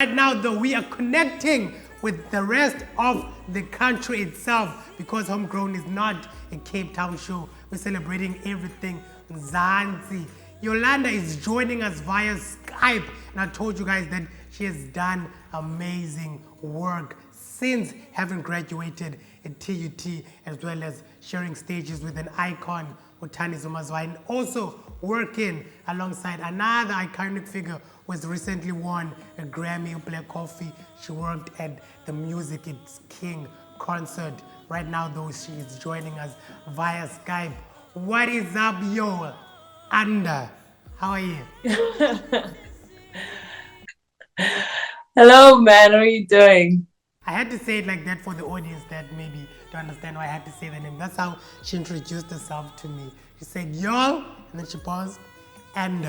Right now, though, we are connecting with the rest of the country itself because Homegrown is not a Cape Town show. We're celebrating everything Mzansi. Yallunder is joining us via Skype, and I told you guys that she has done amazing work since having graduated at TUT, as well as sharing stages with an icon, Utani Zumazwa, and also working alongside another iconic figure who has recently won a Grammy, Black Coffee. She worked at the Music It's King concert. Right now, though, she is joining us via Skype. What is up, Yallunder? How are you? Hello, man. How are you doing? I had to say it like that for the audience that maybe don't understand why I had to say the name. That's how she introduced herself to me. She said, Yall, and then she paused, and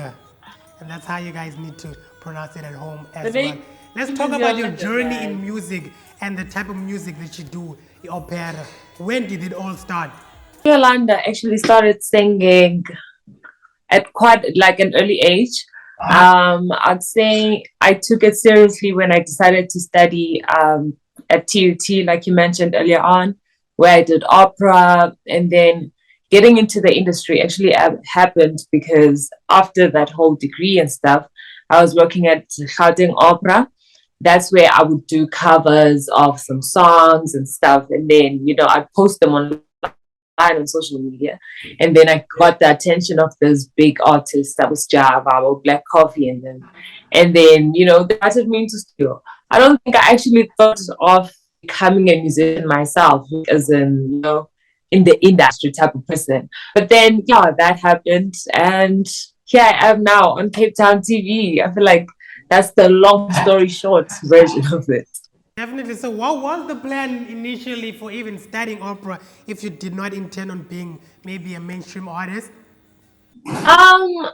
that's how you guys need to pronounce it at home as well. Let's talk about your journey in music and the type of music that you do, the opera. When did it all start? Yallunder actually started singing at quite like an early age. I'd say I took it seriously when I decided to study at TUT, like you mentioned earlier on, where I did opera, and then getting into the industry actually happened because after that whole degree and stuff, I was working at Gauteng Opera. That's where I would do covers of some songs and stuff, and then I'd post them online on social media, and then I got the attention of this big artist that was Java or Black Coffee, and then they invited me into studio. I don't think I actually thought of becoming a musician myself, as in in the industry type of person. But then that happened, and here I am now on Cape Town TV. I feel like that's the long story short version of it. Definitely. So what was the plan initially for even studying opera if you did not intend on being maybe a mainstream artist? I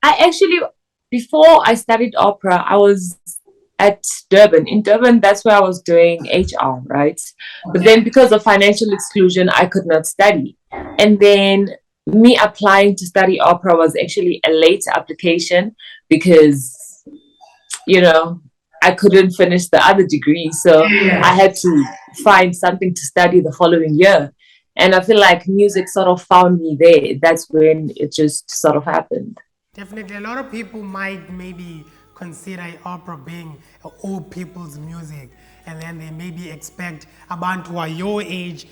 actually, before I studied opera, I was at Durban. In Durban, that's where I was doing HR, right? But then because of financial exclusion, I could not study. And then me applying to study opera was actually a late application because, I couldn't finish the other degree. So I had to find something to study the following year. And I feel like music sort of found me there. That's when it just sort of happened. Definitely. A lot of people might maybe consider opera being old people's music, and then they maybe expect abantu who are your age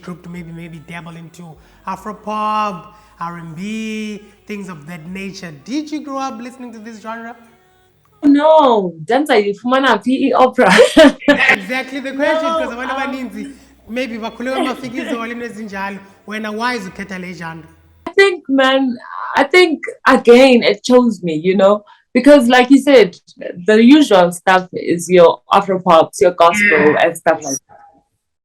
group to maybe dabble into Afropop, R&B, things of that nature. Did you grow up listening to this genre? No, dance ifumana PE opera. Exactly the question, because abantu abaninzi maybe bakhuleka amafika izolo ezinjalo, wena why ukhetha le genre? I think again it chose me, because like you said, the usual stuff is your Afropops, your gospel and stuff like that.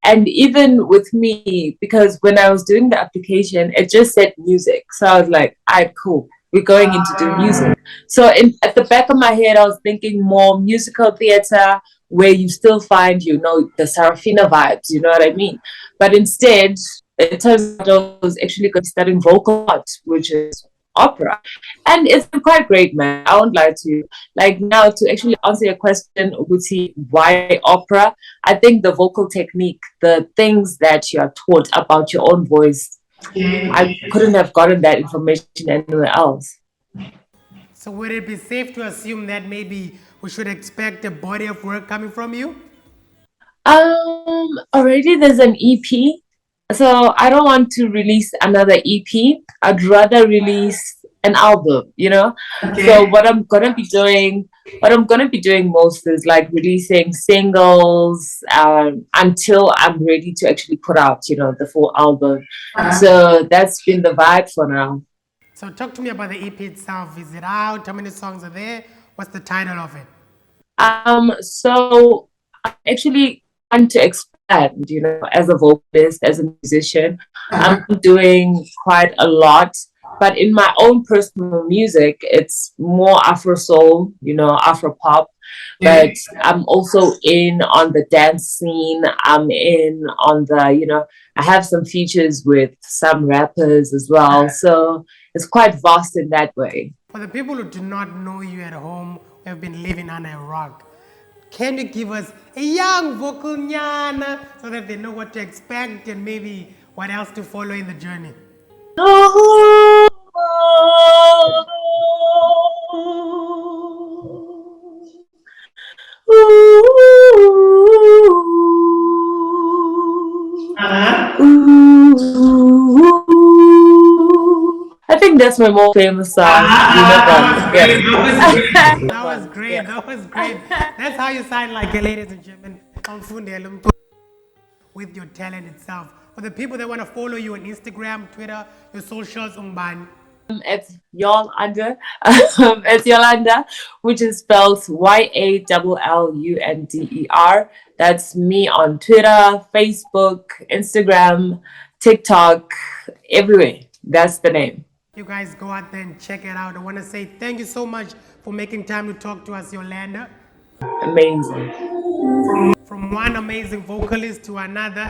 And even with me, because when I was doing the application, it just said music. So I was like, all right, cool. We're going into do music. So at the back of my head, I was thinking more musical theater, where you still find, the Sarafina vibes, you know what I mean? But instead, it turns out I was actually studying vocal art, which is opera. And it's been quite great, man. I won't lie to you. Like now, to actually answer your question, Uti, why opera? I think the vocal technique, the things that you are taught about your own voice, I couldn't have gotten that information anywhere else. So would it be safe to assume that maybe we should expect a body of work coming from you? Already there's an EP. So I don't want to release another EP. I'd rather release an album, Okay. So what I'm gonna be doing most is like releasing singles until I'm ready to actually put out, the full album. So that's been the vibe for now. So talk to me about the EP itself. Is it out? How many songs are there? What's the title of it? So I actually want to expand, as a vocalist, as a musician. I'm doing quite a lot. But in my own personal music, it's more Afro soul, Afro pop. But I'm also in on the dance scene. I'm in on the, I have some features with some rappers as well. So it's quite vast in that way. For the people who do not know you at home, who have been living under a rock, can you give us a young vocal nyana so that they know what to expect and maybe what else to follow in the journey? I think that's my most famous song. That was great. That was great. That's how you sound like, ladies and gentlemen, with your talent itself. For the people that want to follow you on Instagram, Twitter, your socials, It's Yallunder. It's Yallunder, which is spelled Yallunder. That's me on Twitter, Facebook, Instagram, TikTok, everywhere. That's the name. You guys go out there and check it out. I want to say thank you so much for making time to talk to us, Yallunder. Amazing. From one amazing vocalist to another.